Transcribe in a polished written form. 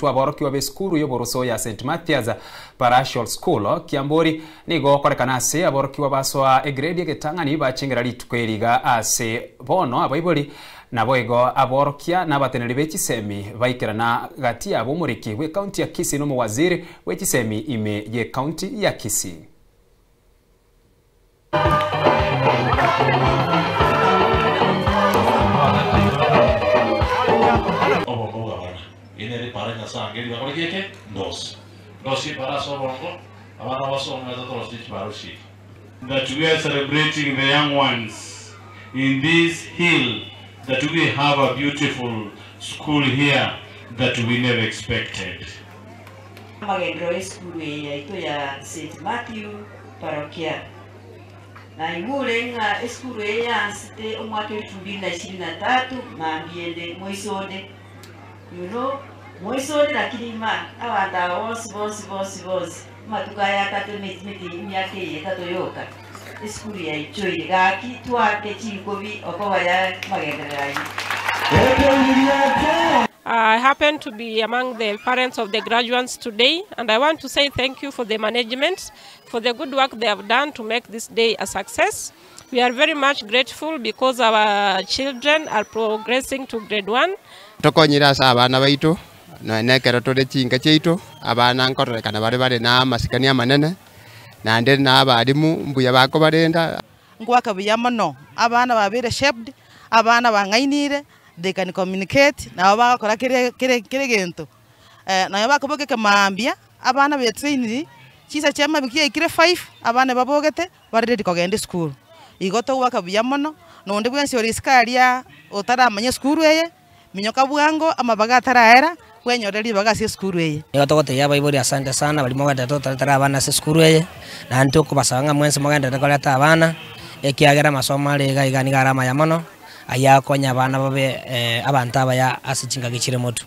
twa boroki wa skuru yo boroso ya St Mathias Parochial School Kiambori nigo korekana ase aboroki wa baso egrade getangani bachingira litukweriga ase bono abaibori nabo ego aborokia n'abateneri b'ekisemi baikirana gati yabo muriki we county ya Kisii no muwaziri w'ekisemi ime ye county ya Kisii. Ini para nyasa ngeli bakal keke dos para sobongo abana wasonga za stitch barushi that we are celebrating the young ones in this hill, that we have a beautiful school here that we never expected. Magendro school ito ya St Matthew Parochial na imule nga school ya site omwaka 2023 mambiende moisode moisode na kilima awanda bosi matukaya tatemeti myake yatatoyoka school ya ichoye gaki twake chikobi okoba ya magenderayi. I happen to be among the parents of the graduates today, and I want to say thank you for the management, for the good work they have done to make this day a success. We are very much grateful because our children are progressing to grade 1. Tokonyira sa abana baitu na nekero tole chinga cheitu abana nkorre kana bari na masikania manene na ndere na abarimu mbuya bako barenda ngwaka biyamano abana babire shaped abana bangainire they can communicate na bakora kire gento na bakoboke kamambia abana be trained chisa chama bikiye kire 5 abana babogete bari ready kugenda school igoto waka biyamano nonde bwensi oriskaria otaramanya school eye minyoka bwango amabaga taraera kwenyoreri bagasi school eye yotogote yaba ibori asante sana bali moganda totara abana se school eye na ntoko basanga mwense moganda takoleta abana ekiagera masomo arega igani garama ya mono ayakonya abana babe abantu abaya asichinga gikire moto.